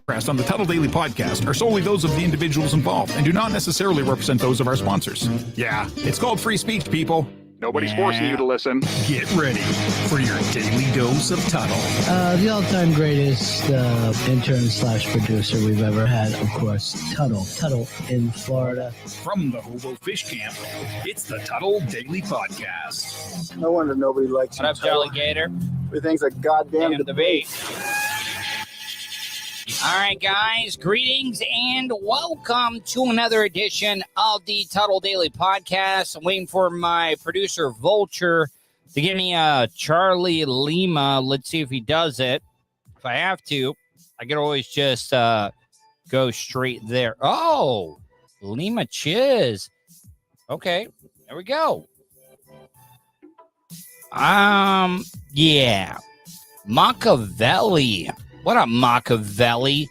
on the Tuddle Daily Podcast are solely those of the individuals involved and do not necessarily represent those of our sponsors. Yeah, it's called free speech, people. Nobody's forcing you to listen. Get ready for your daily dose of Tuddle. The all-time greatest intern/producer we've ever had, of course, Tuddle. Tuddle in Florida. From the Hobo Fish Camp, it's the Tuddle Daily Podcast. No wonder nobody likes you. What up, Jolly Gator? Everything's a goddamn debate. All right, guys, greetings and welcome to another edition of the Tuddle Daily Podcast. I'm waiting for my producer, Vulture, to give me a Charlie Lima. Let's see if he does it. If I have to, I could always just go straight there. Oh, Lima Chiz. Okay, there we go. Yeah. Machiavelli. What up, Machiavelli?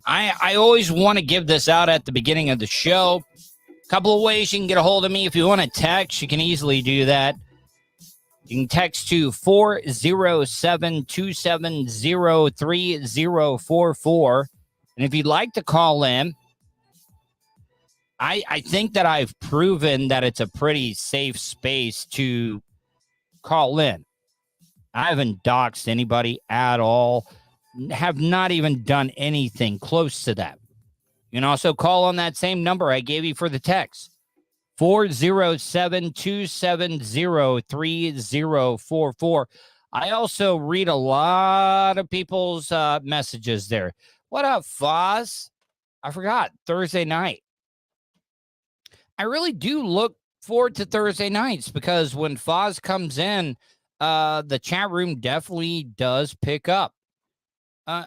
I always want to give this out at the beginning of the show. A couple of ways you can get a hold of me. If you want to text, you can easily do that. You can text to 407-270-3044. And if you'd like to call in, I think that I've proven that it's a pretty safe space to call in. I haven't doxed anybody at all. Have not even done anything close to that. You can also call on that same number I gave you for the text. 407-270-3044. I also read a lot of people's messages there. What up, Foz? I forgot. Thursday night. I really do look forward to Thursday nights because when Foz comes in, the chat room definitely does pick up.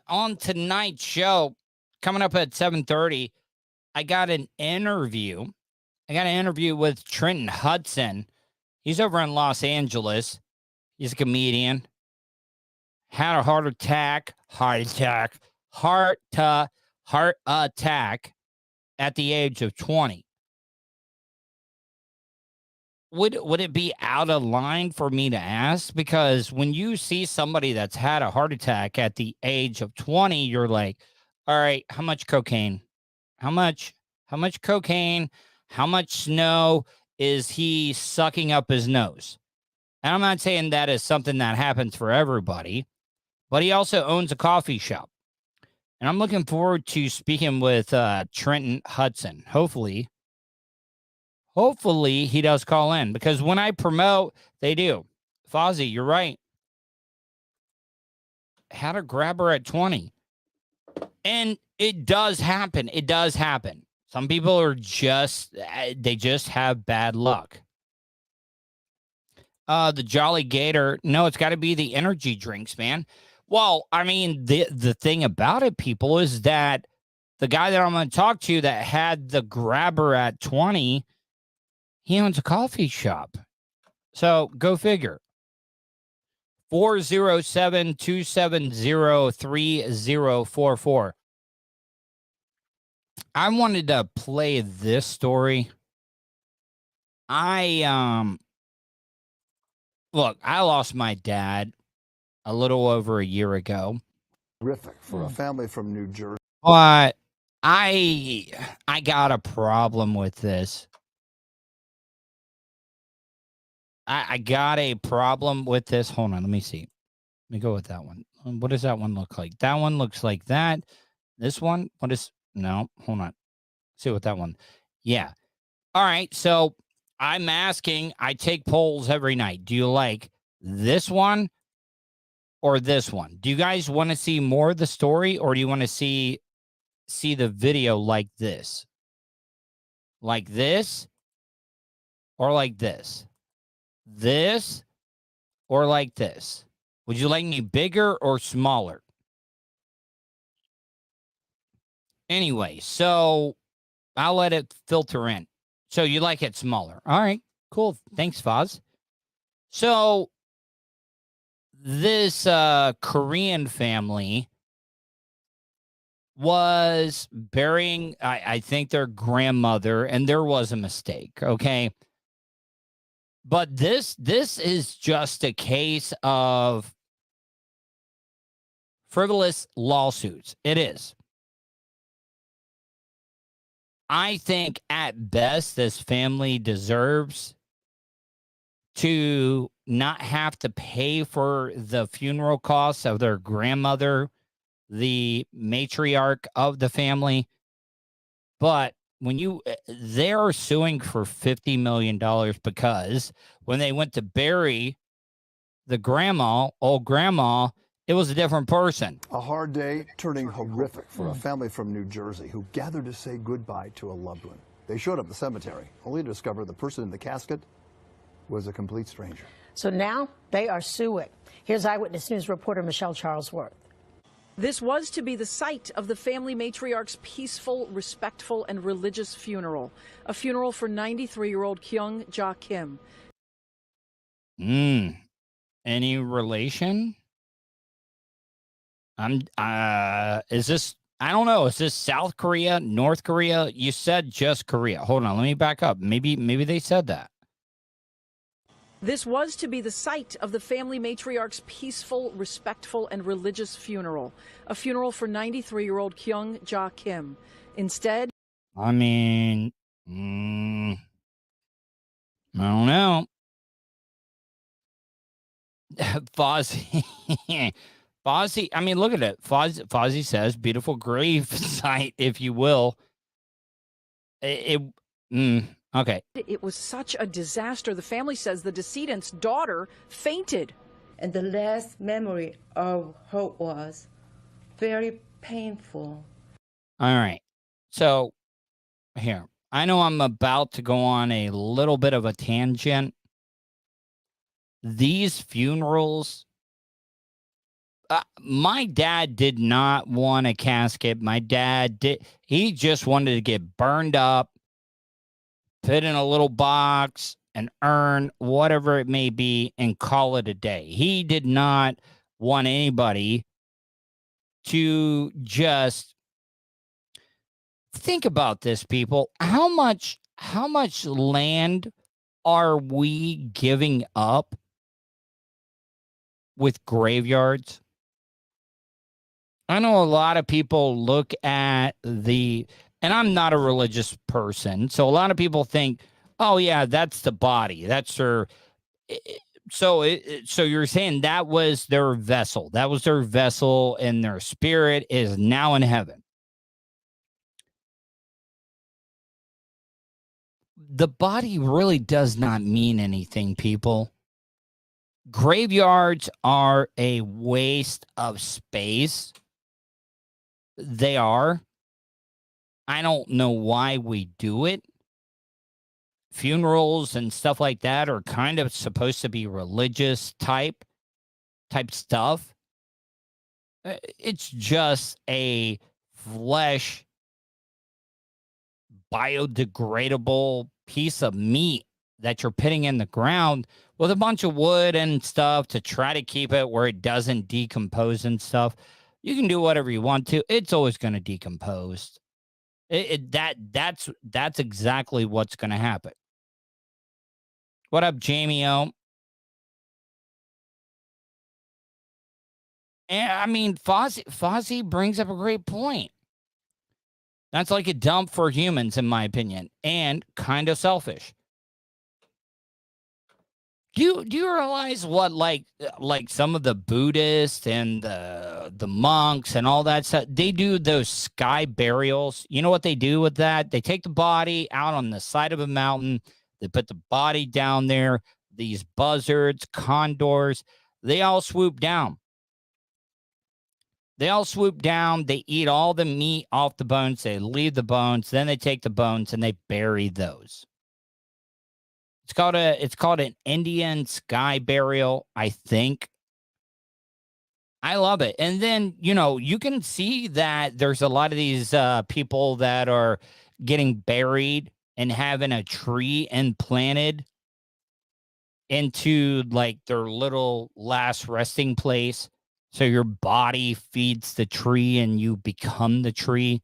On tonight's show, coming up at 7:30, I got an interview. With Trenton Hudson. He's over in Los Angeles. He's a comedian. Had a heart attack at the age of 20. Would it be out of line for me to ask? Because when you see somebody that's had a heart attack at the age of 20, you're like, all right, how much cocaine? How much cocaine? How much snow is he sucking up his nose? And I'm not saying that is something that happens for everybody, but he also owns a coffee shop. And I'm looking forward to speaking with Trenton Hudson. Hopefully he does call in, because when I promote, they do. Fozzie, you're right. Had a grabber at 20. And it does happen. Some people are they just have bad luck. The Jolly Gator, no, it's got to be the energy drinks, man. Well, I mean, the thing about it, people, is that the guy that I'm going to talk to that had the grabber at 20, he owns a coffee shop. So go figure. 407-270-3044. I wanted to play this story. I lost my dad a little over a year ago. Terrific for a family from New Jersey. But I got a problem with this. I got a problem with this. Hold on, let me see. Let me go with that one. What does that one look like? That one looks like that. This one, no, hold on. See what that one. Yeah. All right. So I'm asking, I take polls every night. Do you like this one or this one? Do you guys want to see more of the story, or do you want to see the video like this? Like this or like this? This or like this? Would you like me bigger or smaller? Anyway, so I'll let it filter in. So you like it smaller. All right, cool. Thanks, Foz. So this Korean family was burying, I think, their grandmother, and there was a mistake, okay? But this is just a case of frivolous lawsuits. It is. I think at best this family deserves to not have to pay for the funeral costs of their grandmother, the matriarch of the family. But when they're suing for $50 million because when they went to bury the old grandma, it was a different person. A hard day turning horrific for a family from New Jersey who gathered to say goodbye to a loved one. They showed up at the cemetery only to discover the person in the casket was a complete stranger. So now they are suing. Here's Eyewitness News reporter Michelle Charlesworth. This was to be the site of the family matriarch's peaceful, respectful, and religious funeral. A funeral for 93-year-old Kyung Ja Kim. Any relation? Is this, I don't know, is this South Korea, North Korea? You said just Korea. Hold on, let me back up. Maybe they said that. This was to be the site of the family matriarch's peaceful, respectful, and religious funeral. A funeral for 93-year-old Kyung Ja Kim. Instead, I mean, I don't know. Fozzie, I mean, look at it. Fozzie says, beautiful grave site, if you will. Okay. It was such a disaster. The family says the decedent's daughter fainted. And the last memory of her was very painful. All right. So here, I know I'm about to go on a little bit of a tangent. These funerals, my dad did not want a casket. My dad he just wanted to get burned up, put in a little box, an urn, whatever it may be, and call it a day. He did not want anybody to just think about this, people. How much land are we giving up with graveyards? I know a lot of people look at and I'm not a religious person, so a lot of people think, oh yeah, that's the body, that's her. So you're saying that was their vessel, and their spirit is now in heaven. The body really does not mean anything, people. Graveyards are a waste of space. They are. I don't know why we do it. Funerals and stuff like that are kind of supposed to be religious type stuff. It's just a flesh biodegradable piece of meat that you're putting in the ground with a bunch of wood and stuff to try to keep it where it doesn't decompose and stuff. You can do whatever you want to. It's always going to decompose. That's exactly what's going to happen. What up, Jamie O? And I mean, Fozzie brings up a great point. That's like a dump for humans, in my opinion, and kind of selfish. Do you realize what like some of the Buddhists and the monks and all that stuff, they do those sky burials? You know what they do with that? They take the body out on the side of a mountain. They put the body down there. These buzzards, condors, they all swoop down. They eat all the meat off the bones. They leave the bones. Then they take the bones and they bury those. It's called an Indian sky burial, I think. I love it. And then, you can see that there's a lot of these people that are getting buried and having a tree implanted into like their little last resting place. So your body feeds the tree and you become the tree.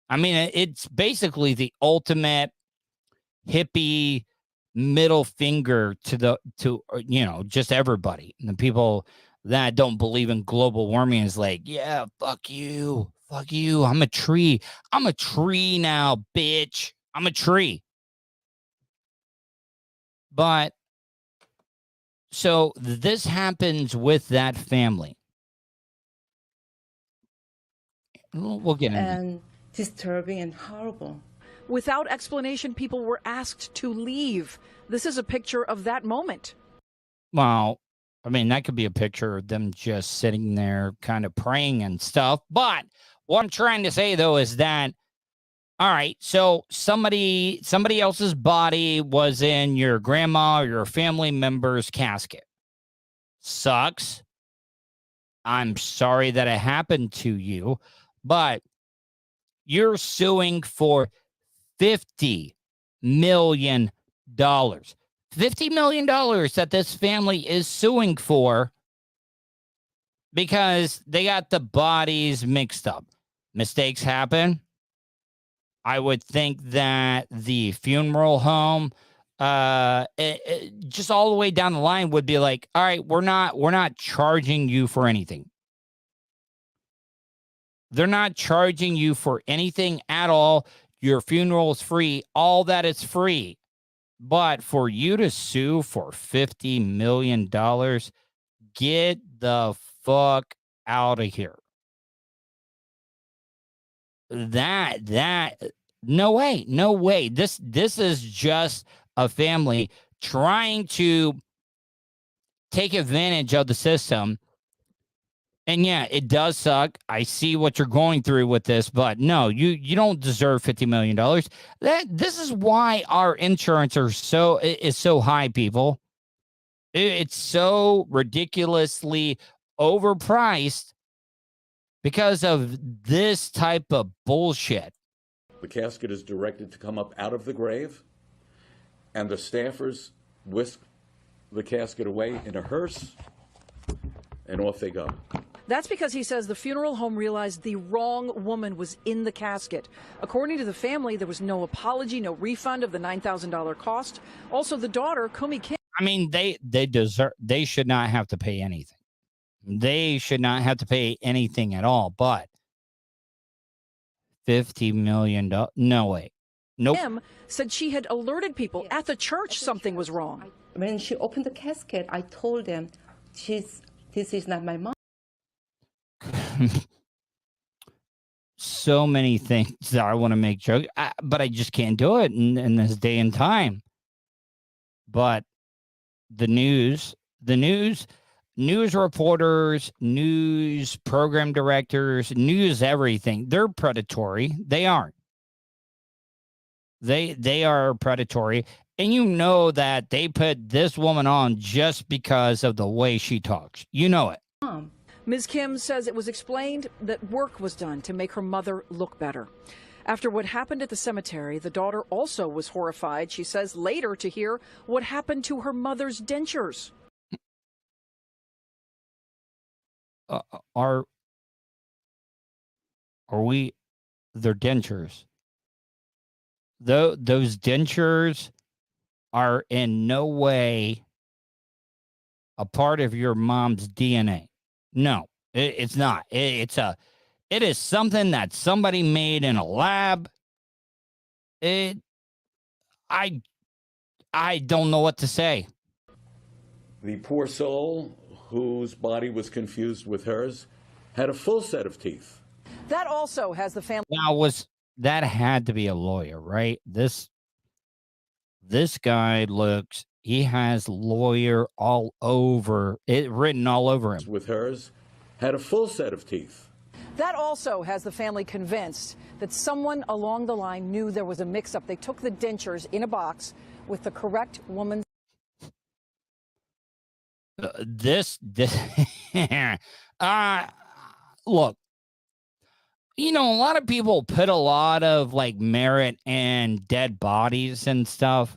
I mean, it's basically the ultimate hippie middle finger to just everybody. And the people that don't believe in global warming is like, yeah, fuck you. Fuck you. I'm a tree. I'm a tree now, bitch. I'm a tree. But so this happens with that family. We'll get into it. And disturbing and horrible. Without explanation, people were asked to leave. This is a picture of that moment. Well, I mean, that could be a picture of them just sitting there kind of praying and stuff. But what I'm trying to say, though, is that, all right, so somebody else's body was in your grandma or your family member's casket. Sucks. I'm sorry that it happened to you, but you're suing for $50 million. $50 million that this family is suing for because they got the bodies mixed up. Mistakes happen. I would think that the funeral home, just all the way down the line would be like, all right, we're not charging you for anything. They're not charging you for anything at all. Your funeral is free. All that is free. But for you to sue for $50 million, get the fuck out of here. No way. This is just a family trying to take advantage of the system. And yeah, it does suck. I see what you're going through with this, but no, you don't deserve $50 million. This is why our insurance is so high, people. It's so ridiculously overpriced because of this type of bullshit. The casket is directed to come up out of the grave, and the staffers whisk the casket away in a hearse, and off they go. That's because he says the funeral home realized the wrong woman was in the casket. According to the family, there was no apology, no refund of the $9,000 cost. Also, the daughter, Kumi Kim. I mean, they should not have to pay anything. They should not have to pay anything at all, but $50 million, no way. Nope. Kim said she had alerted people at the church something was wrong. When she opened the casket, I told them, this is not my mom. So many things that I want to make jokes, but I just can't do it in this day and time. But the news reporters, news program directors, news everything, they're predatory. They aren't. They are predatory. And you know that they put this woman on just because of the way she talks. You know it. Ms. Kim says it was explained that work was done to make her mother look better. After what happened at the cemetery, the daughter also was horrified, she says, later to hear what happened to her mother's dentures. Are we their dentures? Those dentures are in no way a part of your mom's DNA. No, it's not. It is something that somebody made in a lab. I don't know what to say. The poor soul whose body was confused with hers had a full set of teeth. That also has the family. Now, that had to be a lawyer, right? This guy looks, he has lawyer all over it, written all over him. With hers had a full set of teeth. That also has the family convinced that someone along the line knew there was a mix-up. They took the dentures in a box with the correct woman's. Look, you know, a lot of people put a lot of like merit in dead bodies and stuff.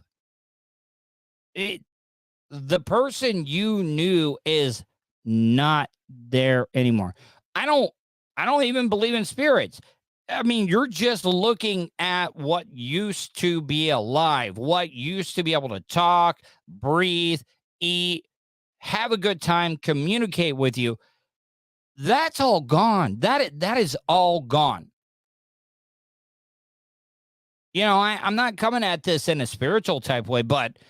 The person you knew is not there anymore. I don't even believe in spirits. I mean, you're just looking at what used to be alive, what used to be able to talk, breathe, eat, have a good time, communicate with you. That's all gone. That is all gone. You know, I'm not coming at this in a spiritual type way, but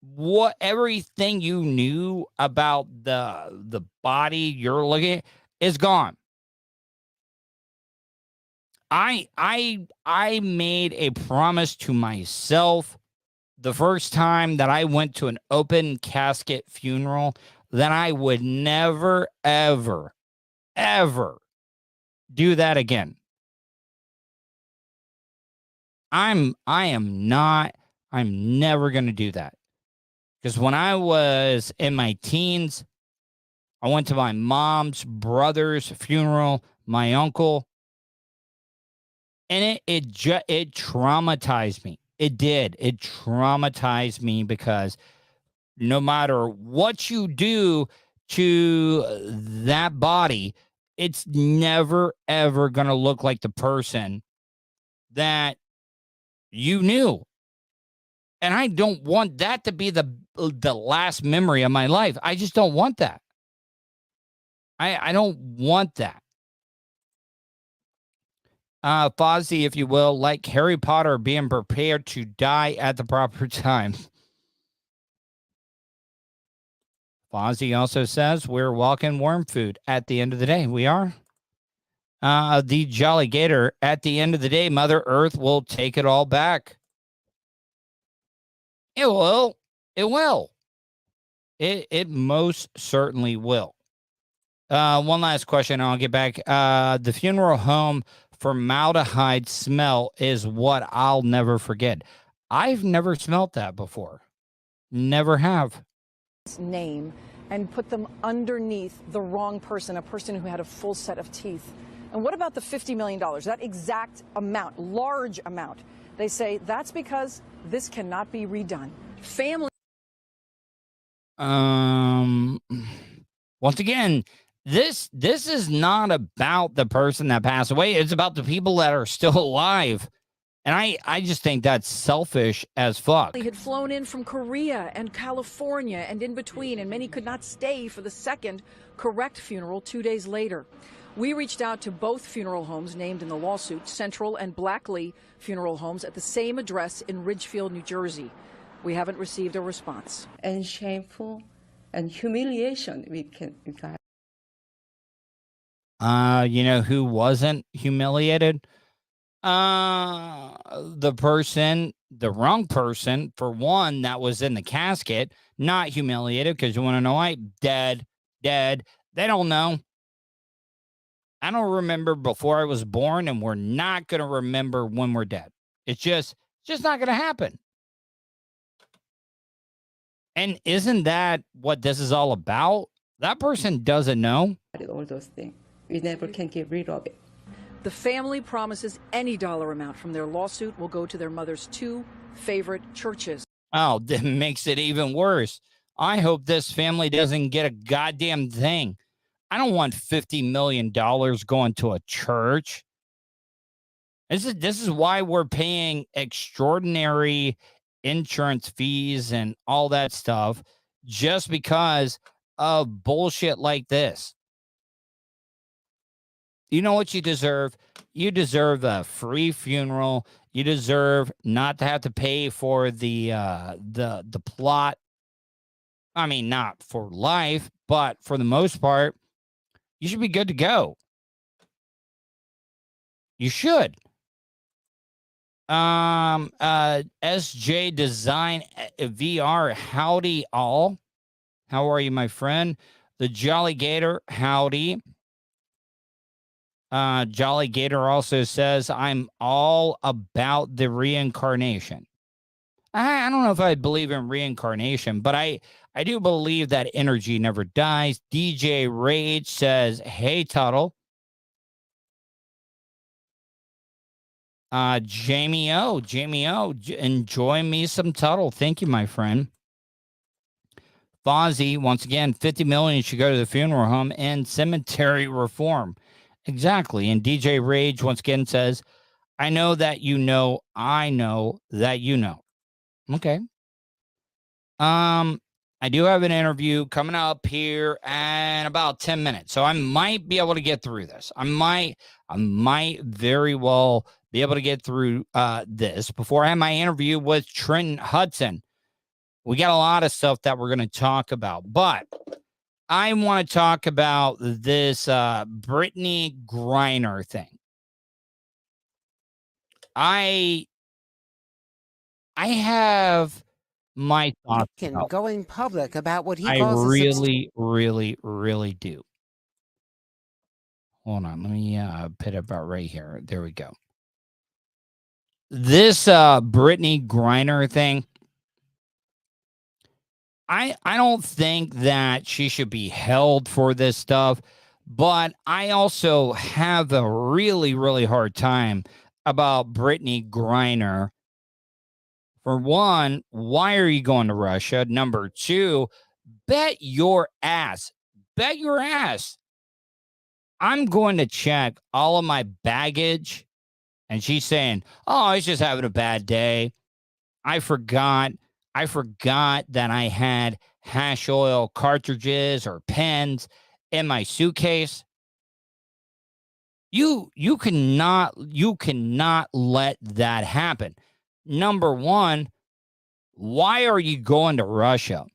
what everything you knew about the body you're looking at is gone. I made a promise to myself the first time that I went to an open casket funeral that I would never, ever, ever do that again. I'm never going to do that. Because when I was in my teens, I went to my mom's brother's funeral, my uncle, and it traumatized me. It did. It traumatized me because no matter what you do to that body, it's never, ever going to look like the person that you knew. And I don't want that to be the last memory of my life. I just don't want that. I don't want that. Fozzie, if you will, like Harry Potter being prepared to die at the proper time. Fozzie also says we're walking worm food at the end of the day. We are. The Jolly Gator, at the end of the day, Mother Earth will take it all back. It will. It will. It most certainly will. One last question, and I'll get back. The funeral home formaldehyde smell is what I'll never forget. I've never smelt that before. Never have. Name and put them underneath the wrong person, a person who had a full set of teeth. And what about the $50 million? That exact amount, large amount. They say that's because this cannot be redone. Family. Once again, this is not about the person that passed away. It's about the people that are still alive. And I just think that's selfish as fuck. He had flown in from Korea and California and in between, and many could not stay for the second correct funeral 2 days later. We reached out to both funeral homes named in the lawsuit, Central and Blackley Funeral Homes, at the same address in Ridgefield, New Jersey. We haven't received a response. And shameful and humiliation we got. You know who wasn't humiliated? The wrong person, for one, that was in the casket, not humiliated, because you want to know why? Dead. They don't know. I don't remember before I was born, and we're not going to remember when we're dead. It's just not going to happen. And isn't that what this is all about? That person doesn't know. All those things. We never can get rid of it. The family promises any dollar amount from their lawsuit will go to their mother's two favorite churches. Oh, that makes it even worse. I hope this family doesn't get a goddamn thing. I don't want $50 million going to a church. This is why we're paying extraordinary insurance fees and all that stuff, just because of bullshit like this. You know what you deserve? You deserve a free funeral. You deserve not to have to pay for the plot. I mean, not for life, but for the most part, you should be good to go. You should. SJ Design VR, howdy all. How are you, my friend? The Jolly Gator, howdy. Jolly Gator also says, I'm all about the reincarnation. I don't know if I believe in reincarnation, but I do believe that energy never dies. DJ Rage says, hey, Tuddle. Jamie O, enjoy me some Tuddle. Thank you, my friend. Fozzie, once again, 50 million should go to the funeral home and cemetery reform. Exactly. And DJ Rage once again says, I know that you know, I know that you know. Okay. I do have an interview coming up here in about 10 minutes. So I might be able to get through this. I might very well be able to get through this before I have my interview with Trenton Hudson. We got a lot of stuff that we're going to talk about, but I want to talk about this Britney Griner thing. I have my thoughts about going public about what he I calls really do. Hold on, let me put it about right here. There we go. This Britney Griner thing, I don't think that she should be held for this stuff, but I also have a really hard time about Britney Griner. For one, why are you going to Russia? Number two, bet your ass. I'm going to check all of my baggage. And she's saying, oh, I was just having a bad day. I forgot that I had hash oil cartridges or pens in my suitcase. You cannot let that happen. Number one, why are you going to Russia?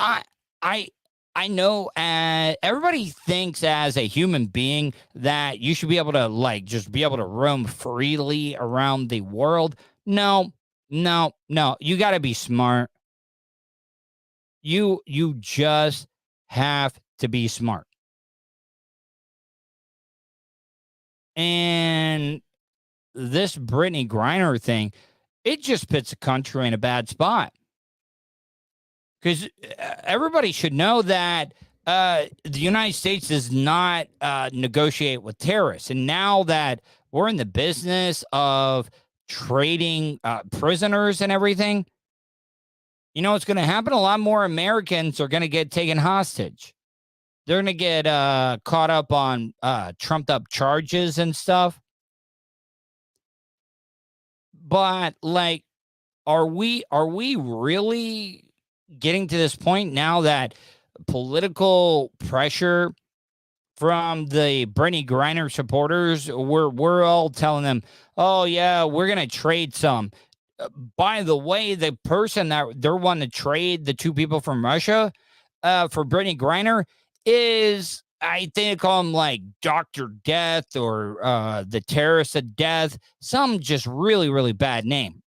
I know everybody thinks as a human being that you should be able to just be able to roam freely around the world. No. You got to be smart. You just have to be smart. And this Britney Griner thing, it just puts the country in a bad spot. Because everybody should know that the United States does not negotiate with terrorists. And now that we're in the business of trading prisoners and everything, you know what's going to happen? A lot more Americans are going to get taken hostage. They're going to get caught up on trumped up charges and stuff. But are we really getting to this point now that political pressure from the Britney Griner supporters, we're all telling them, oh yeah, we're going to trade some. By the way, the person that they're wanting to trade, the two people from Russia for Britney Griner is, I think they call him Dr. Death or the Terrorist of Death, some just really bad name.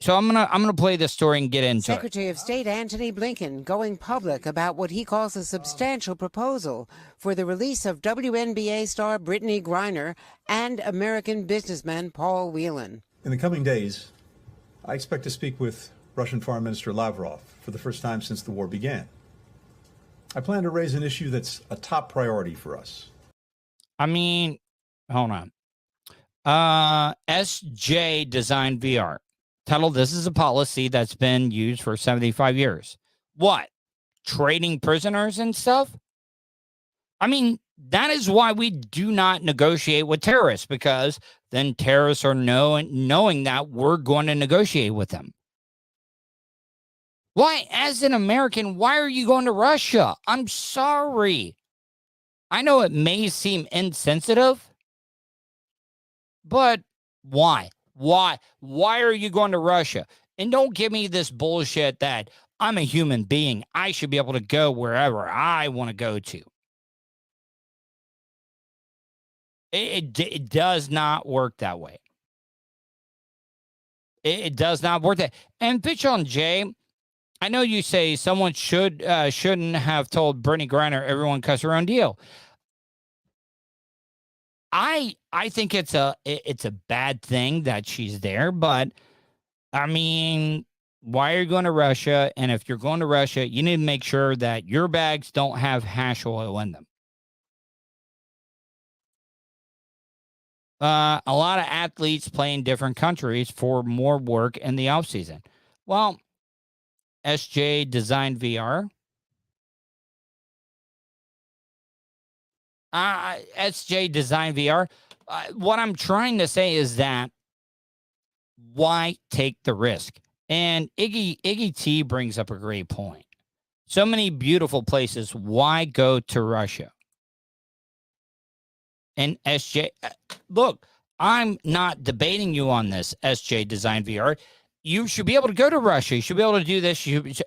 So I'm gonna play this story and get into Secretary of State Antony Blinken going public about what he calls a substantial proposal for the release of WNBA star Britney Griner and American businessman Paul Whelan. In the coming days, I expect to speak with Russian Foreign Minister Lavrov for the first time since the war began. I plan to raise an issue that's a top priority for us. I mean, hold on. SJ Design VR. Tuddle, this is a policy that's been used for 75 years. What? Trading prisoners and stuff? I mean, that is why we do not negotiate with terrorists, because then terrorists are knowing that we're going to negotiate with them. Why, as an American, why are you going to Russia? I'm sorry. I know it may seem insensitive, but why? Why are you going to Russia? And don't give me this bullshit that I'm a human being. I should be able to go wherever I want to go to. It does not work that way. It does not work that. And Pitch on Jay, I know you say someone shouldn't have told Britney Griner everyone cuss her own deal. I think it's a bad thing that she's there, but I mean, why are you going to Russia? And if you're going to Russia, you need to make sure that your bags don't have hash oil in them. A lot of athletes play in different countries for more work in the off season. Well, SJ Design VR. SJ Design VR. What I'm trying to say is that why take the risk? And Iggy T brings up a great point. So many beautiful places. Why go to Russia? And SJ, look, I'm not debating you on this, SJ Design VR. You should be able to go to Russia. You should be able to do this.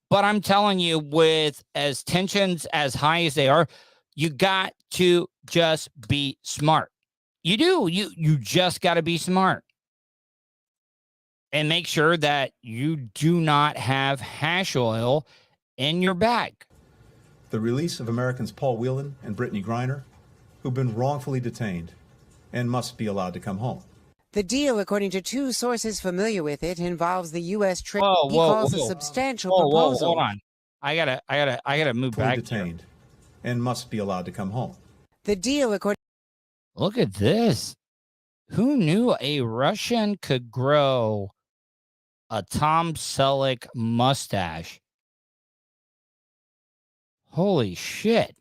But I'm telling you, with as tensions as high as they are, you got to just be smart. You do. You just got to be smart. And make sure that you do not have hash oil in your bag. The release of Americans Paul Whelan and Britney Griner, who've been wrongfully detained and must be allowed to come home. The deal, according to two sources familiar with it, involves the U.S. trade. He Whoa, calls a substantial proposal. Hold on. I gotta move back. Detained and must be allowed to come home. The deal, according. Look at this. Who knew a Russian could grow a Tom Selleck mustache? Holy shit.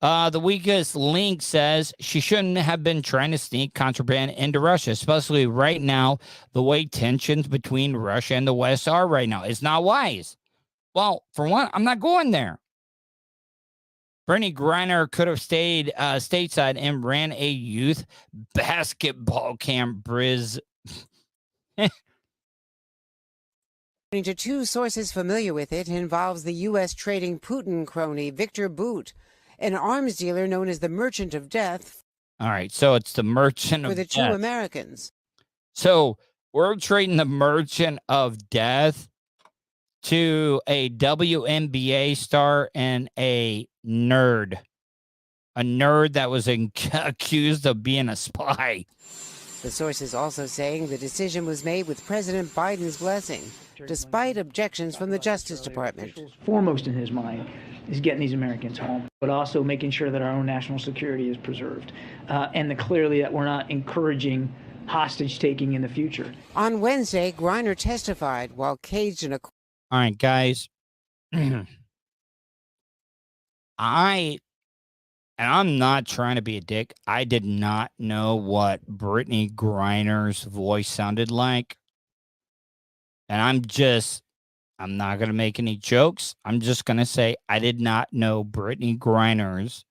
The weakest link says she shouldn't have been trying to sneak contraband into Russia, especially right now, the way tensions between Russia and the West are right now. It's not wise. Well, for one, I'm not going there. Britney Griner could have stayed stateside and ran a youth basketball camp. According to two sources familiar with it, involves the U.S. trading Putin crony Victor Bout, an arms dealer known as the Merchant of Death. All right, so it's the Merchant of Death. For the two Americans. So we're trading the Merchant of Death to a WNBA star and a nerd that was accused of being a spy. The source is also saying the decision was made with President Biden's blessing, despite objections from the Justice Department. Foremost in his mind is getting these Americans home, but also making sure that our own national security is preserved, and clearly that we're not encouraging hostage-taking in the future. On Wednesday, Griner testified while caged in a... All right, guys. I'm not trying to be a dick. I did not know what Britney Griner's voice sounded like. And I'm not going to make any jokes. I'm just going to say I did not know Britney Griner's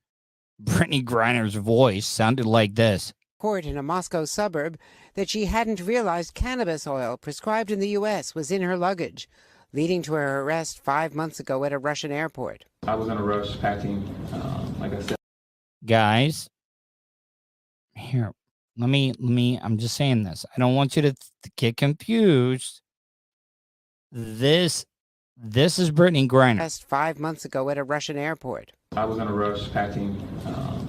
voice sounded like this. Court in a Moscow suburb that she hadn't realized cannabis oil prescribed in the U.S. was in her luggage, leading to her arrest 5 months ago at a Russian airport. I was in a rush packing, like I said. Guys, here, let me, I'm just saying this. I don't want you to get confused. This is Britney Griner. Arrested 5 months ago at a Russian airport. I was in a rush packing.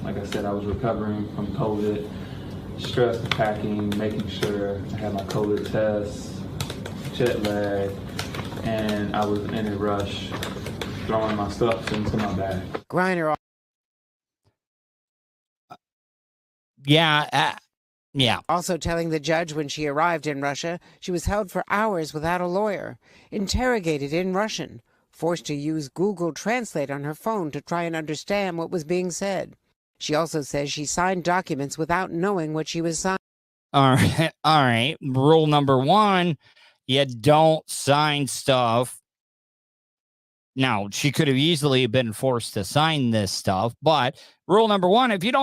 Like I said, I was recovering from COVID, stressed packing, making sure I had my COVID test, jet lag, and I was in a rush throwing my stuff into my bag. Griner. Yeah. Also telling the judge when she arrived in Russia, she was held for hours without a lawyer, interrogated in Russian, forced to use Google Translate on her phone to try and understand what was being said. She also says she signed documents without knowing what she was signing. All right. Rule number 1, you don't sign stuff. Now, she could have easily been forced to sign this stuff, but rule number 1, if you do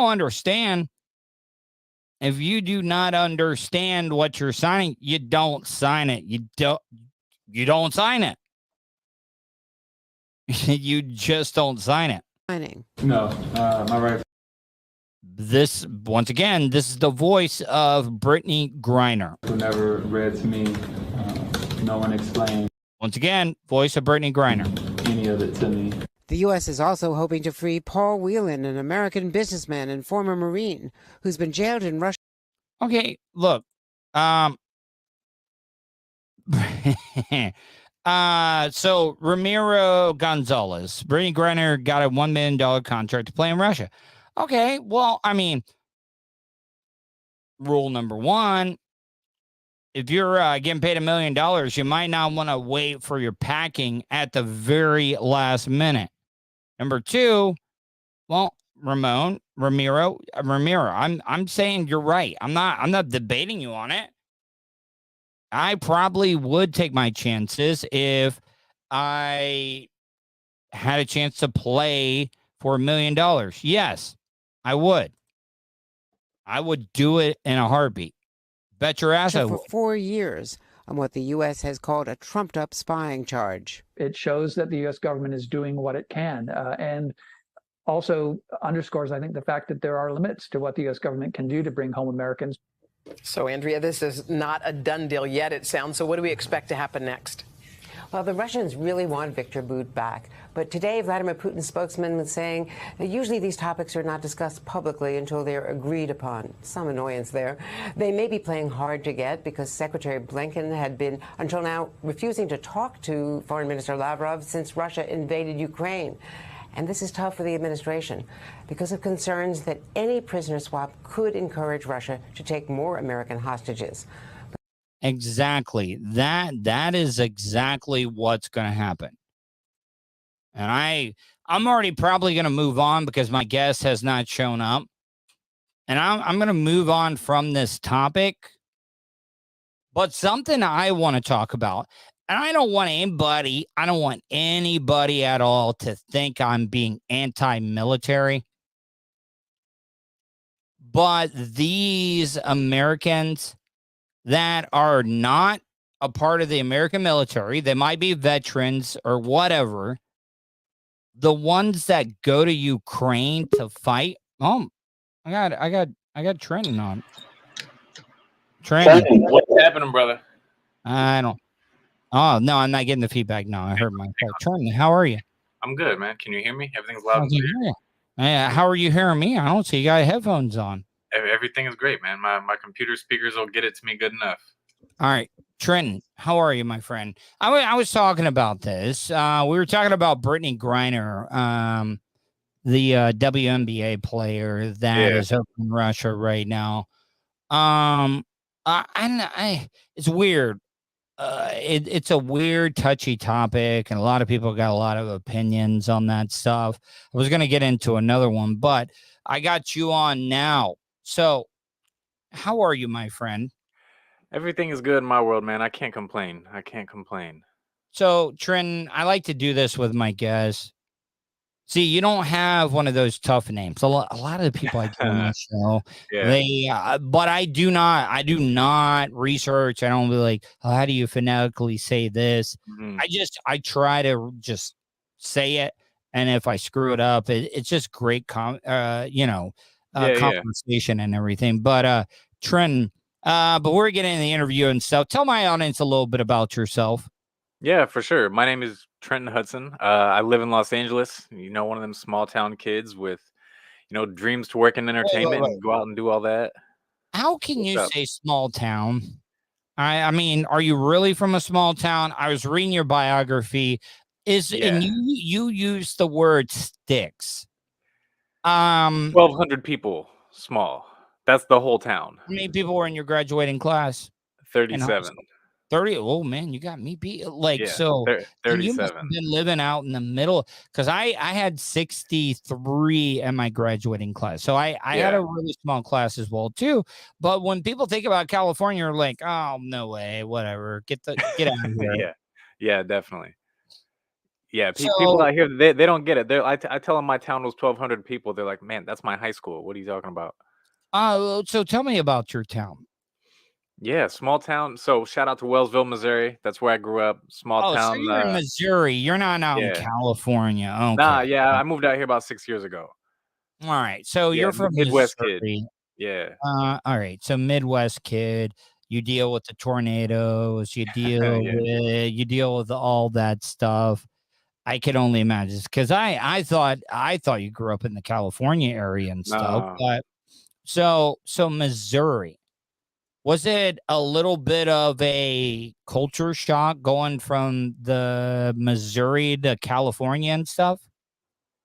not understand what you're signing, you don't sign it. You don't sign it. You just don't sign it. No, my right. This, once again, this is the voice of Britney Griner. Who never read to me. No one explained. Once again, voice of Britney Griner. Any of it to me. The U.S. is also hoping to free Paul Whelan, an American businessman and former Marine, who's been jailed in Russia. Okay, look. So Ramiro Gonzalez, Britney Griner got a $1 million contract to play in Russia. Okay, well, I mean, rule number 1, if you're getting paid $1 million, you might not want to wait for your packing at the very last minute. Number 2, well, Ramiro, I'm saying you're right. I'm not debating you on it. I probably would take my chances if I had a chance to play for $1 million. Yes, I would. I would do it in a heartbeat. Bet your ass I For would. 4 years on what the U.S. has called a trumped-up spying charge. It shows that the U.S. government is doing what it can, and also underscores, I think, the fact that there are limits to what the U.S. government can do to bring home Americans. So, Andrea, this is not a done deal yet, it sounds. So what do we expect to happen next? Well, the Russians really want Viktor Bout back. But today, Vladimir Putin's spokesman was saying that usually these topics are not discussed publicly until they're agreed upon. Some annoyance there. They may be playing hard to get because Secretary Blinken had been, until now, refusing to talk to Foreign Minister Lavrov since Russia invaded Ukraine. And this is tough for the administration because of concerns that any prisoner swap could encourage Russia to take more American hostages. Exactly. That is exactly what's going to happen. And I'm already probably going to move on because my guest has not shown up. And I'm going to move on from this topic. But something I want to talk about, and I don't want anybody at all to think I'm being anti-military. But these Americans that are not a part of the American military, they might be veterans or whatever, the ones that go to Ukraine to fight. Oh, I got Trenton on. Trenton, what's happening, brother? I don't. Oh no, I'm not getting the feedback. No, I heard myself. Trenton, how are you? I'm good, man. Can you hear me? Everything's loud and clear. Yeah. How are you hearing me? I don't see you got headphones on. Everything is great, man. My computer speakers will get it to me good enough. All right. Trenton, how are you, my friend? I was talking about this. We were talking about Britney Griner, the WNBA player that is up in Russia right now. It's weird. It's a weird, touchy topic, and a lot of people got a lot of opinions on that stuff. I was going to get into another one, but I got you on now. So, how are you, my friend? Everything is good in my world, man. I can't complain. So, Trenton, I like to do this with my guests. See, you don't have one of those tough names. A lot of the people I get on my show, but I do not research. I don't be like, oh, how do you phonetically say this? Mm-hmm. I try to just say it. And if I screw it up, it's just great, conversation and everything. But Trenton, but we're getting in the interview and stuff. Tell my audience a little bit about yourself. Yeah, for sure. My name is Trenton Hudson. I live in Los Angeles. One of them small town kids with, dreams to work in entertainment and go out and do all that. How can you say small town? I mean, are you really from a small town? I was reading your biography. And you use the word sticks. 1,200 people, small. That's the whole town. How many people were in your graduating class? 37. 30. Oh man, you got me beat. 37. You must have been living out in the middle because I had 63 in my graduating class. So I had a really small class as well too. But when people think about California, you're like, oh no way, whatever. Get out of here. Yeah, definitely. Yeah, people out here, they don't get it. I tell them my town was 1,200 people. They're like, man, that's my high school. What are you talking about? So tell me about your town. Yeah, small town. So shout out to Wellsville, Missouri. That's where I grew up. Small town. So you're in Missouri. You're not out in California. Okay. Nah, yeah, I moved out here about 6 years ago. All right. So you're from Midwest Missouri. kid. Yeah. All right. So Midwest kid. You deal with the tornadoes. You deal with all that stuff. I could only imagine because I thought you grew up in the California area and stuff. But so Missouri. Was it a little bit of a culture shock going from the Missouri to California and stuff?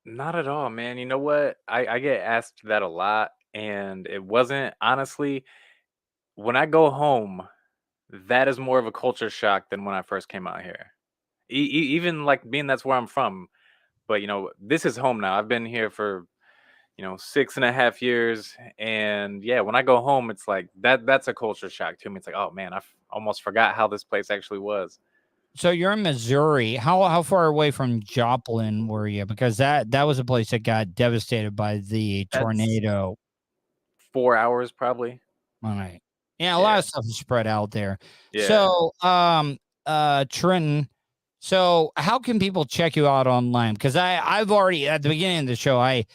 Not at all, man. You know what? I get asked that a lot, and it wasn't, honestly, when I go home, that is more of a culture shock than when I first came out here. Even like being that's where I'm from. But, this is home now. I've been here for 6.5 years. And yeah, when I go home, it's like that's a culture shock to me. It's like, oh man, almost forgot how this place actually was. So you're in Missouri. How far away from Joplin were you? Because that was a place that got devastated by the tornado. 4 hours probably. All right. Yeah, a lot of stuff is spread out there. Yeah. So, Trenton, so how can people check you out online? Because I've already at the beginning of the show, I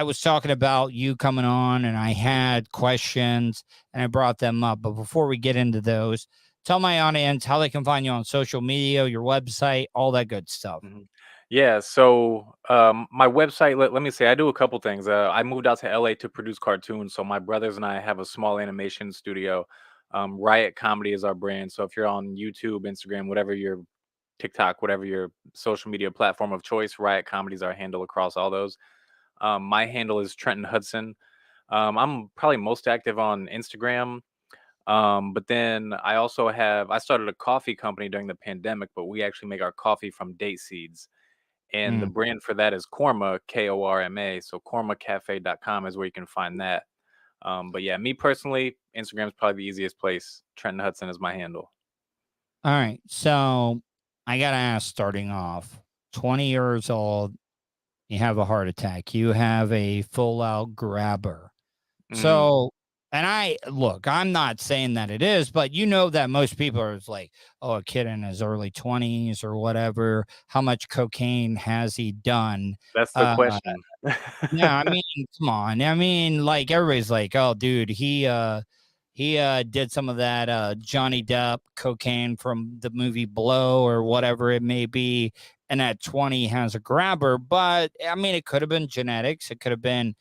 was talking about you coming on, and I had questions, and I brought them up. But before we get into those, tell my audience how they can find you on social media, your website, all that good stuff. Yeah, so my website, let me say, I do a couple things. I moved out to LA to produce cartoons. So my brothers and I have a small animation studio. Riot Comedy is our brand. So if you're on YouTube, Instagram, whatever your TikTok, whatever your social media platform of choice, Riot Comedy is our handle across all those. My handle is Trenton Hudson. I'm probably most active on Instagram. But then I started a coffee company during the pandemic, but we actually make our coffee from date seeds. And the brand for that is Korma, Korma. So kormacafe.com is where you can find that. But yeah, me personally, Instagram is probably the easiest place. Trenton Hudson is my handle. All right. So I got to ask, starting off, 20 years old, you have a heart attack. You have a full out grabber. So, and I'm not saying that it is, but you know that most people are like, oh, a kid in his early 20s or whatever. How much cocaine has he done? That's the question. Yeah, I mean, come on. I mean, like everybody's like, oh, dude, he did some of that Johnny Depp cocaine from the movie Blow or whatever it may be. And at 20 has a grabber, but I mean, it could have been genetics. It could have been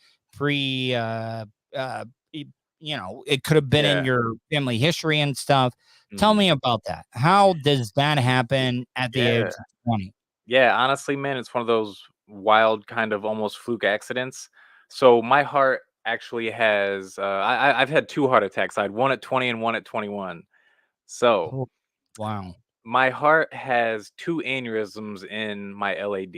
it could have been in your family history and stuff. Tell me about that. How does that happen at the age of 20? Yeah, honestly, man, it's one of those wild kind of almost fluke accidents. So my heart actually has I've had 2 heart attacks. I had one at 20 and one at 21. So wow. My heart has 2 aneurysms in my LAD.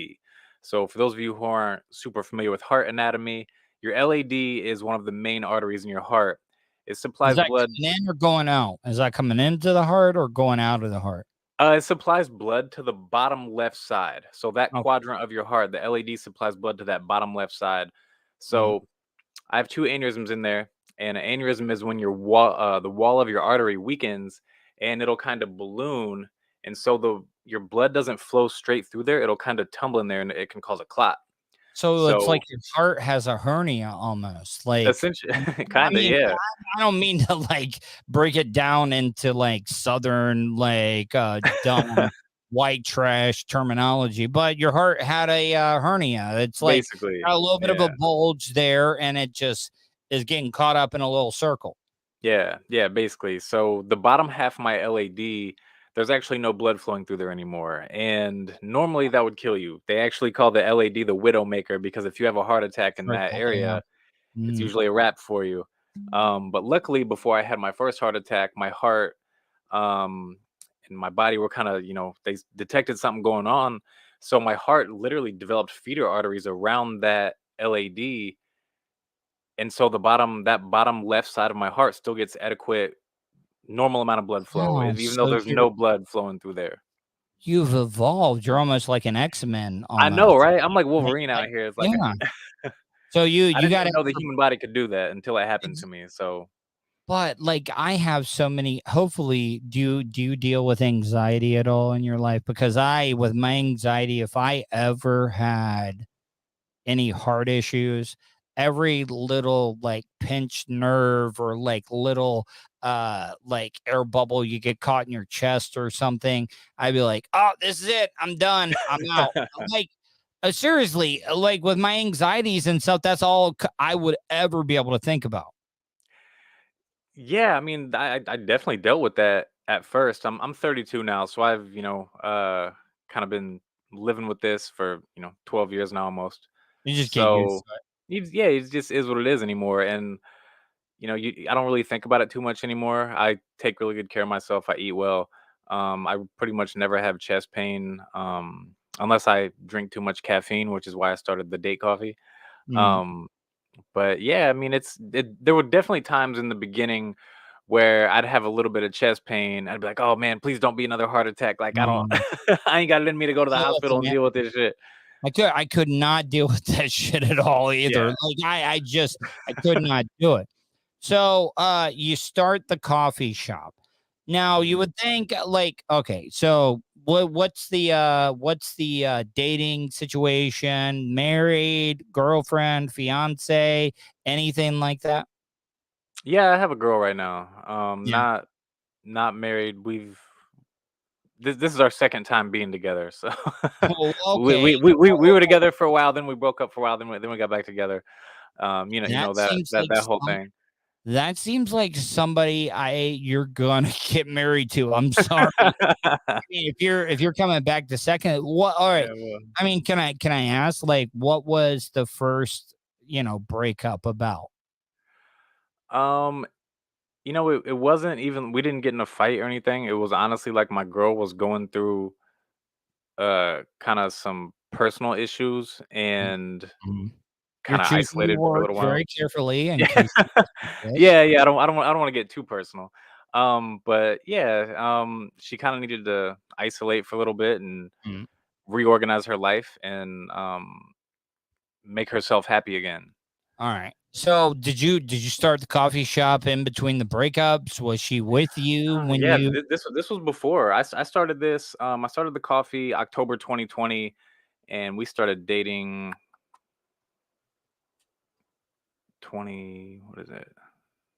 So for those of you who aren't super familiar with heart anatomy, your LAD is one of the main arteries in your heart. It supplies Is that blood. coming in or going out? Is that coming into the heart or going out of the heart? It supplies blood to the bottom left side. So that quadrant of your heart, the LAD supplies blood to that bottom left side. So I have 2 aneurysms in there, and an aneurysm is when the wall of your artery weakens, and it'll kind of balloon, and so your blood doesn't flow straight through there. It'll kind of tumble in there, and it can cause a clot. So it's like your heart has a hernia almost. Like essentially, kind of, yeah. I don't mean to like break it down into like Southern, like dumb white trash terminology, but your heart had a hernia. It's like basically a little bit of a bulge there, and it just is getting caught up in a little circle. Yeah, basically. So the bottom half of my LAD, there's actually no blood flowing through there anymore. And normally that would kill you. They actually call the LAD the widowmaker, because if you have a heart attack in that area, it's usually a wrap for you. But luckily, before I had my first heart attack, my heart and my body were kind of, they detected something going on. So my heart literally developed feeder arteries around that LAD. And so that bottom left side of my heart still gets adequate, normal amount of blood flow, even though there's no blood flowing through there. You've evolved. You're almost like an X-Men. I know, right? I'm like Wolverine out here. It's like, So you got got to know the human body could do that until it happened to me. So, but like I have so many. Hopefully, do you deal with anxiety at all in your life? Because with my anxiety, if I ever had any heart issues, every little like pinched nerve or like little like air bubble you get caught in your chest or something, I'd be like, oh, this is it, I'm done, I'm out. Like seriously, like with my anxieties and stuff, that's all I would ever be able to think about. Yeah, I mean, I definitely dealt with that at first. I'm 32 now, so I've kind of been living with this for 12 years now almost. You just get used to it. It just is what it is anymore. And, I don't really think about it too much anymore. I take really good care of myself. I eat well. I pretty much never have chest pain unless I drink too much caffeine, which is why I started the date coffee. But yeah, I mean, there were definitely times in the beginning where I'd have a little bit of chest pain. I'd be like, "Oh man, please don't be another heart attack." Like I don't, I ain't got it in me to go to the hospital and deal with this shit. I could not deal with that shit at all either. Yeah. Like I could not do it. So you start the coffee shop. Now you would think like, okay, so what's the dating situation? Married, girlfriend, fiance, anything like that? Yeah, I have a girl right now. Not married. This is our second time being together. So Oh, we, okay. we were together for a while, then we broke up for a while, then we got back together. That whole thing. That seems like somebody you're gonna get married to. I'm sorry. I mean, if you're coming back to second, what? All right. Yeah, well. I mean, can I ask, like, what was the first breakup about? It wasn't even, we didn't get in a fight or anything. It was honestly like my girl was going through kind of some personal issues and kind of isolated for a little while. Very carefully and yeah. I don't want to get too personal. But yeah, she kind of needed to isolate for a little bit and reorganize her life and make herself happy again. All right. So did you start the coffee shop in between the breakups? Was she with you when you? This was before I started this. I started the coffee October 2020, and we started dating. What is it?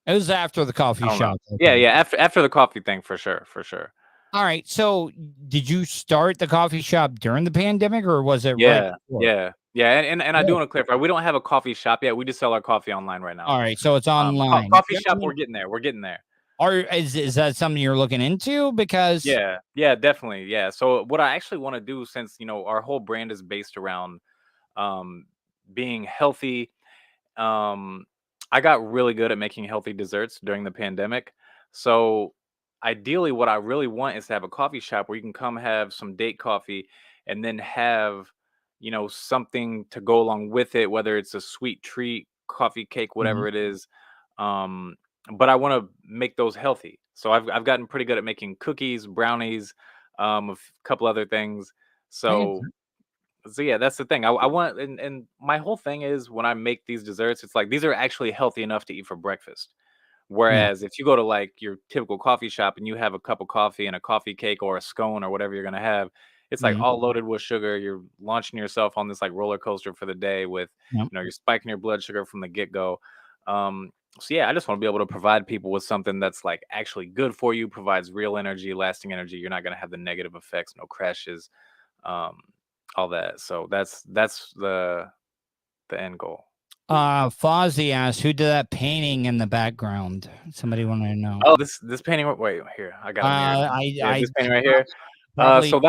It was after the coffee shop. Yeah. After the coffee thing, for sure. All right. So did you start the coffee shop during the pandemic, or was it? Yeah. Right before? Yeah. And I do want to clarify, we don't have a coffee shop yet. We just sell our coffee online right now. All right. So it's online. Coffee shop, we're getting there. Is that something you're looking into? Because yeah, definitely. Yeah. So what I actually want to do, since our whole brand is based around being healthy. I got really good at making healthy desserts during the pandemic. So ideally, what I really want is to have a coffee shop where you can come have some date coffee and then have, something to go along with it, whether it's a sweet treat, coffee cake, whatever it is. But I want to make those healthy. So I've gotten pretty good at making cookies, brownies, a couple other things. So yeah, that's the thing. I want, and my whole thing is when I make these desserts, it's like these are actually healthy enough to eat for breakfast. Whereas if you go to like your typical coffee shop and you have a cup of coffee and a coffee cake or a scone or whatever you're gonna have, it's like all loaded with sugar. You're launching yourself on this like roller coaster for the day with, you're spiking your blood sugar from the get go. So yeah, I just want to be able to provide people with something that's like actually good for you, provides real energy, lasting energy. You're not gonna have the negative effects, no crashes. All that. So that's the end goal. Fozzie asked, who did that painting in the background? Somebody wanted to know. Oh, this painting. Wait, here I got it. This painting right here. So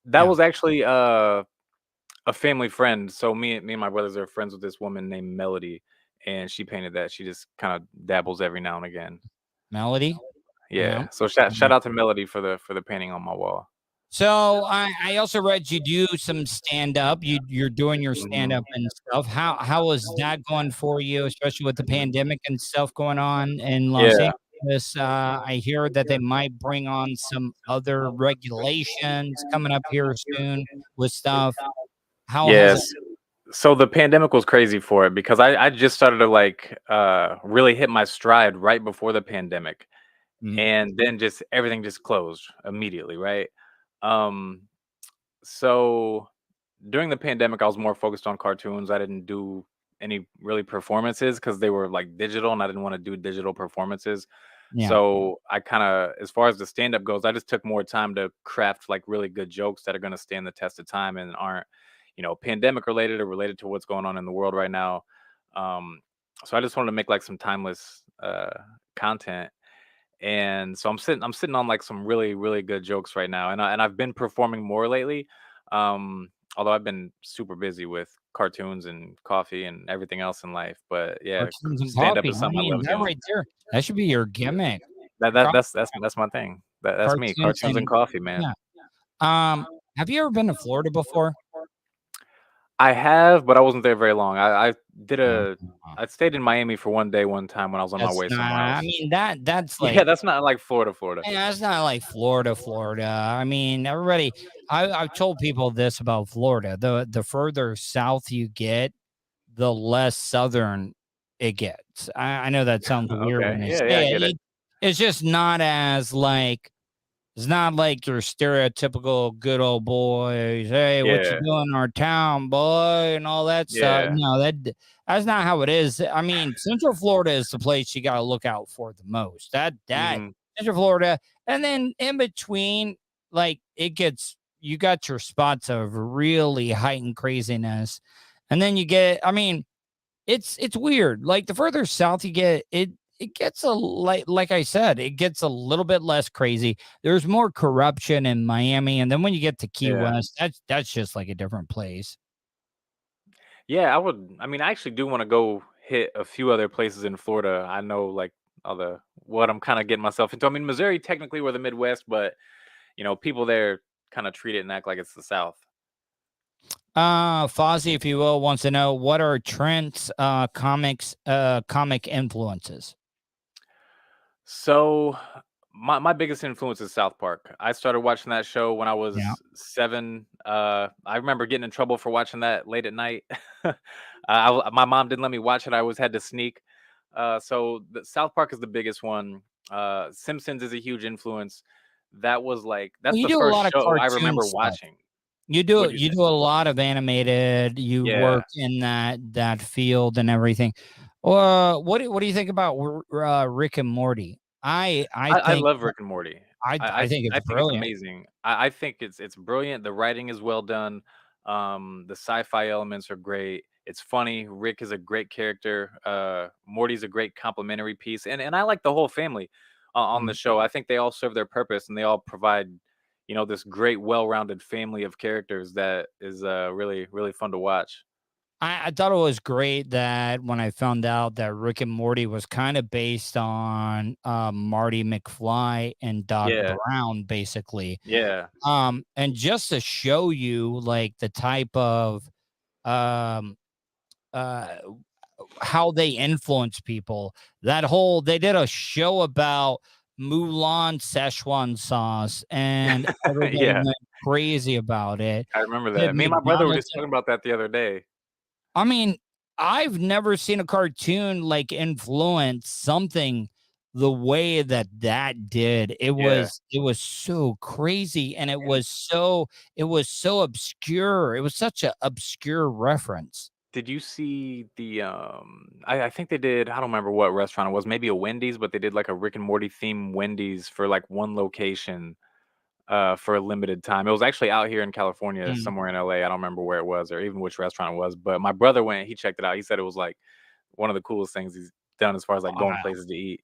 that was actually a family friend. So me and my brothers are friends with this woman named Melody, and she painted that. She just kind of dabbles every now and again. Melody. Yeah. So shout out to Melody for the painting on my wall. So I also read you do some stand up. You're doing your stand up and stuff. How is that going for you, especially with the pandemic and stuff going on in Los Angeles? I hear that they might bring on some other regulations coming up here soon with stuff. So the pandemic was crazy for it because I just started to like really hit my stride right before the pandemic, and then just everything just closed immediately, right? So during the pandemic, I was more focused on cartoons. I didn't do any really performances because they were like digital and I didn't want to do digital performances. So I kind of, as far as the stand-up goes, I just took more time to craft like really good jokes that are going to stand the test of time and aren't, pandemic related or related to what's going on in the world right now. So I just wanted to make like some timeless content. And so I'm sitting on like some really, really good jokes right now. And I've been performing more lately. Although I've been super busy with cartoons and coffee and everything else in life. But yeah, stand up is something I love doing. Right there. That should be your gimmick. That's my thing. That's me. Cartoons and coffee, man. Yeah. Have you ever been to Florida before? I have, but I wasn't there very long. I stayed in Miami for one day, one time when I was on my That's way not. somewhere I else. mean that's Yeah, like. that's not like Florida, Florida. Yeah, that's not like Florida, Florida. I mean, everybody. I've told people this about Florida. The further south you get, the less southern it gets. I know that sounds weird Okay. when I Yeah, yeah, I say get it. it's just not as like it's not like your stereotypical good old boys. Hey, what you Yeah. doing in our town, boy, and all that stuff. Yeah. No, that's not how it is. I mean, Central Florida is the place you got to look out for the most. That Mhm. Central Florida, and then in between, like you got your spots of really heightened craziness, and then you get. I mean, it's weird. Like the further south you get, it gets like I said, it gets a little bit less crazy. There's more corruption in Miami, and then when you get to Key Yeah. West, that's just like a different place. Yeah, I mean, I actually do want to go hit a few other places in Florida. I know like all the what I'm kind of getting myself into. I mean, Missouri technically we're the Midwest, but people there kind of treat it and act like it's the South. Fozzie, if you will, wants to know what are Trent's comic influences. So my biggest influence is South Park. I started watching that show when I was Yeah. 7. I remember getting in trouble for watching that late at night. My mom didn't let me watch it. I always had to sneak. So the South Park is the biggest one. Simpsons is a huge influence. That's You the do a first lot of show I cartoon remember stuff. watching. You do What'd you you say? do a lot of animated. You Yeah. work in that field and everything. What do you think about Rick and Morty? I I think love Rick and Morty. I think I it's think it's brilliant. amazing. I think it's brilliant. The writing is well done. The sci-fi elements are great. It's funny. Rick is a great character. Morty's a great complimentary piece, and I like the whole family on the Mm. show. I think they all serve their purpose, and they all provide, this great, well-rounded family of characters that is really, really fun to watch. I thought it was great that when I found out that Rick and Morty was kind of based on Marty McFly and Doc Yeah, Brown, basically. yeah, And just to show you like the type of um uh how they influence people. They did a show about Mulan Szechuan sauce, and everybody yeah. went crazy about it. I remember Did that. Me and my brother were McDonald's. just talking about that the other day. I mean, I've never seen a cartoon like influence something the way that did. Yeah. It was so crazy, and it was so obscure. It was such an obscure reference. Did you see the I think they did, I don't remember what restaurant it was, maybe a Wendy's, but they did like a Rick and Morty theme Wendy's for like one location for a limited time. It was actually out here in California, Mm. somewhere in LA. I don't remember where it was or even which restaurant it was, but my brother went, he checked it out. He said it was like one of the coolest things he's done as far as like going Wow. places to eat.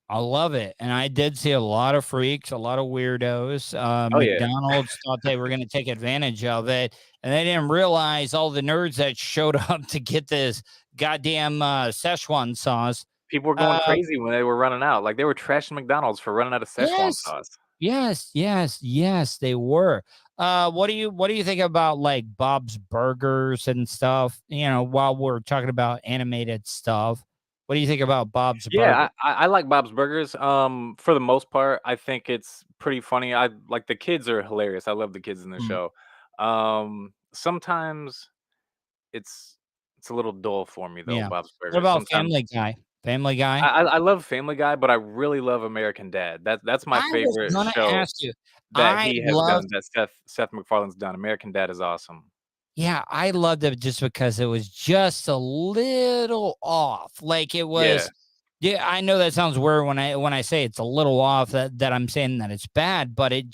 I love it. And I did see a lot of freaks, a lot of weirdos. Oh yeah. McDonald's thought they were going to take advantage of it. And they didn't realize all the nerds that showed up to get this goddamn Szechuan sauce. People were going Uh, crazy when they were running out. Like they were trashing McDonald's for running out of Szechuan yes, sauce. yes, they were. What do you think about like Bob's Burgers and stuff? While we're talking about animated stuff, what do you think about Bob's Yeah, Burger? I like Bob's Burgers. For the most part, I think it's pretty funny. I like the kids are hilarious. I love the kids in the Mm. show. Sometimes it's it's a little dull for me though, Yeah. Bob's What Burgers. about Sometimes Family Guy? Family Guy? I love Family Guy, but I really love American Dad. That's my I was favorite gonna show ask you. that I he has love done, that Seth MacFarlane's done. American Dad is awesome. Yeah, I loved it just because it was just a little off. Like it Yeah. was. Yeah, I know that sounds weird when I say it's a little off, that I'm saying that it's bad, but it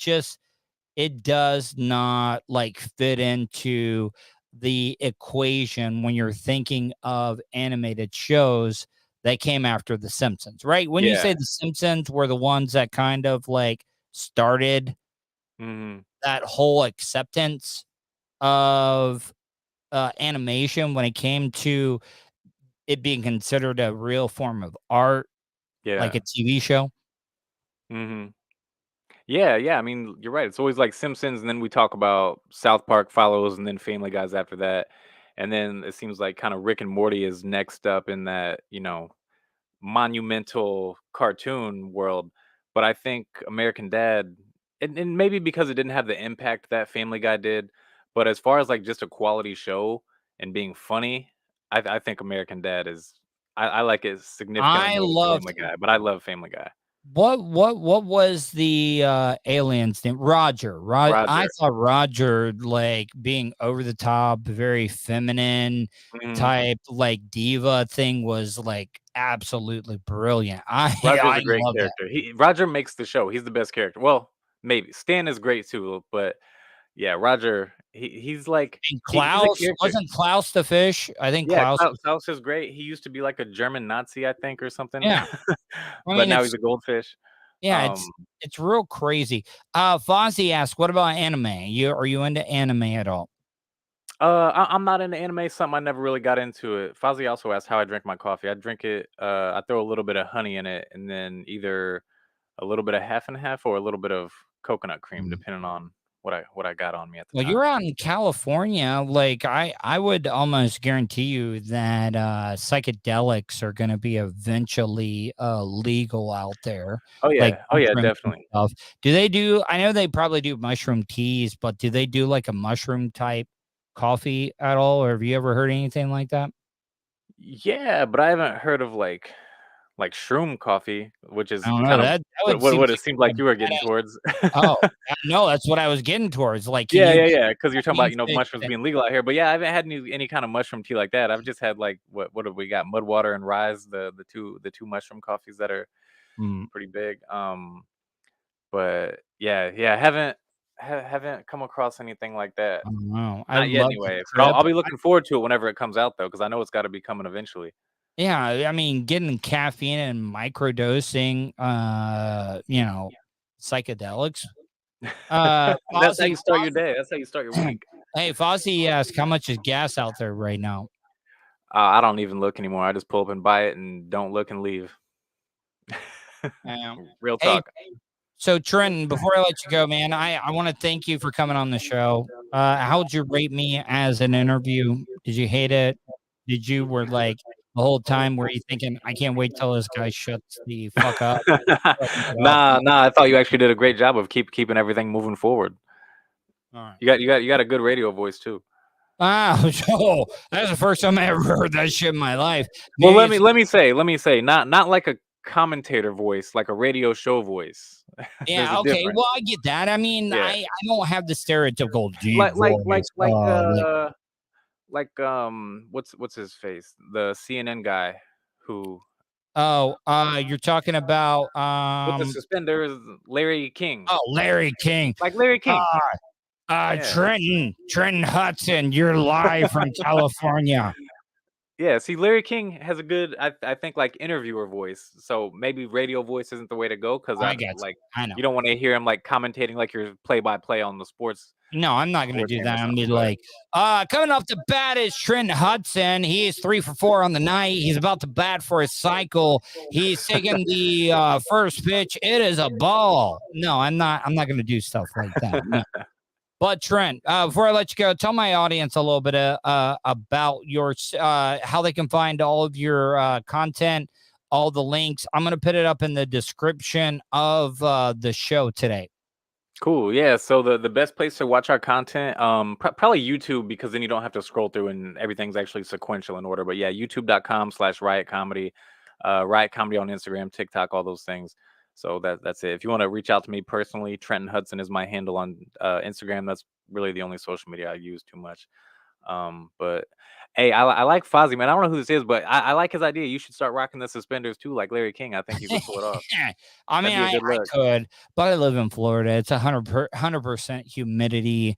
does not like fit into the equation when you're thinking of animated shows that came after The Simpsons, right? When you Yeah. say The Simpsons were the ones that kind of like started Hmm. that whole acceptance of animation when it came to it being considered a real form of art, like Yeah. a TV show. Hmm. Yeah, yeah. I mean, you're right. It's always like Simpsons, and then we talk about South Park follows, and then Family Guys after that. And then it seems like kind of Rick and Morty is next up in that, monumental cartoon world. But I think American Dad, and maybe because it didn't have the impact that Family Guy did, but as far as like just a quality show and being funny, I think American Dad is, I like it significantly I more than loved Family Guy, but I love Family Guy. what was the alien's name? Roger. I Roger. thought Roger, like, being over the top, very feminine type, like diva thing, was like absolutely brilliant. Roger's I a great love that. character. Roger makes the show. He's the best character. Well, maybe Stan is great too, but yeah, Roger. He's like And he's a Klaus, character. wasn't Klaus the fish? I think Yeah, Klaus. Klaus is great. He used to be like a German Nazi, I think, or something. Yeah. But now he's a goldfish. Yeah, it's real crazy. Fozzie asks, "What about anime? Are you into anime at all?" I'm not into anime. Something I never really got into it. Fozzie also asked how I drink my coffee. I drink it. I throw a little bit of honey in it, and then either a little bit of half and half or a little bit of coconut cream, depending on what I got on me at the Well, time. you're out in California. Like, I would almost guarantee you that psychedelics are going to be eventually legal out there. Oh yeah, Like mushrooms and definitely. stuff. Do they do? I know they probably do mushroom teas, but do they do like a mushroom type coffee at all, or have you ever heard anything like that? Yeah, but I haven't heard of like shroom coffee, which is I don't know. kind of That would what seem it like seemed like a you were getting badass. towards. Oh, no, that's what I was getting towards. Like, can you? Yeah, because you're talking about Can you mushrooms being legal out here. But yeah, I haven't had any kind of mushroom tea like that. I've just had like what have we got? Mudwater and Rise, the two mushroom coffees that are pretty big. But yeah, haven't come across anything like that. Wow, I Not yet, love anyway. the But I'll trip. be looking forward to it whenever it comes out, though, because I know it's got to be coming eventually. Yeah, I mean, getting caffeine and microdosing, psychedelics. That's how you start your Fozzie, day. That's how you start your week. hey, Fozzie asks, how much is gas out there right now? I don't even look anymore. I just pull up and buy it and don't look and leave. Real Hey, talk. so Trenton, before I let you go, man, I want to thank you for coming on the show. How would you rate me as an interview? Did you hate it? Were like the whole time were you thinking, I can't wait till this guy shuts the fuck up? Nah. I thought you actually did a great job of keeping everything moving forward. All right. You got a good radio voice too. Wow, so that's the first time I ever heard that shit in my life. Well, let me say, not like a commentator voice, like a radio show voice. Yeah, okay. Well, I get that. I mean, Yeah. I don't have the stereotypical deep like voice. what's his face? The CNN guy who You're talking about with the suspenders, Larry King. Oh, Larry King. Like Larry King. Yeah. Trenton Hudson, you're live from California. Yeah, see, Larry King has a good, I think, like interviewer voice. So maybe radio voice isn't the way to go because I know. you don't want to hear him like commentating like you're play-by-play on the sports. No, I'm not going to do that. I'm going to be like, coming off the bat is Trenton Hudson. He is 3 for 4 on the night. He's about to bat for his cycle. He's taking the first pitch. It is a ball. No, I'm not going to do stuff like that. No. But Trent, before I let you go, tell my audience a little bit about your how they can find all of your content, all the links. I'm going to put it up in the description of the show today. Cool. Yeah. So the best place to watch our content, probably YouTube, because then you don't have to scroll through and everything's actually sequential in order. But yeah, youtube.com/Riot Comedy, Riot Comedy on Instagram, TikTok, all those things. So that's it. If you want to reach out to me personally, Trenton Hudson is my handle on Instagram. That's really the only social media I use too much. But hey, I like Fozzie, man. I don't know who this is, but I like his idea. You should start rocking the suspenders too, like Larry King. I think you could pull it off. I mean, I could, but I live in Florida. It's 100% humidity.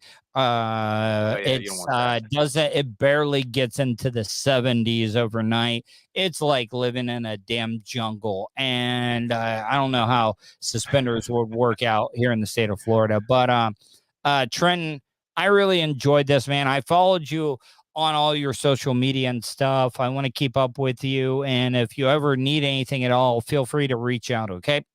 It barely gets into the 70s overnight. It's like living in a damn jungle, and I don't know how suspenders would work out here in the state of Florida. But Trenton, I really enjoyed this, man. I followed you on all your social media and stuff. I want to keep up with you, and if you ever need anything at all, feel free to reach out. Okay.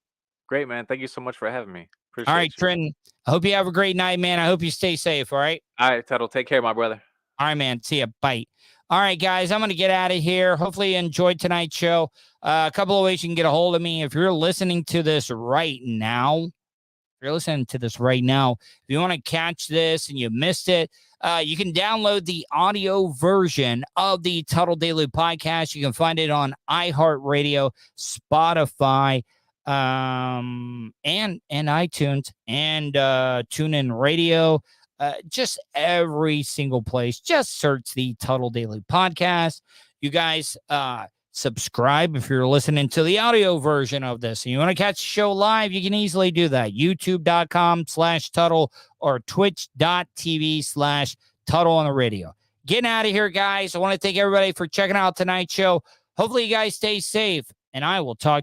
Great, man. Thank you so much for having me. Appreciate all right, you. Trenton. I hope you have a great night, man. I hope you stay safe. All right. All right, Tuddle. Take care, my brother. All right, man. See ya. Bye. All right, guys, I'm going to get out of here. Hopefully you enjoyed tonight's show. A couple of ways you can get a hold of me. If you're listening to this right now, if you want to catch this and you missed it, you can download the audio version of the Tuddle Daily Podcast. You can find it on iHeartRadio, Spotify, and iTunes, and TuneIn Radio. Just every single place. Just search the Tuddle Daily Podcast. You guys subscribe if you're listening to the audio version of this and you want to catch the show live. You can easily do that. YouTube.com/Tuddle or Twitch.tv/Tuddle on the radio. Getting out of here, guys. I want to thank everybody for checking out tonight's show. Hopefully you guys stay safe, and I will talk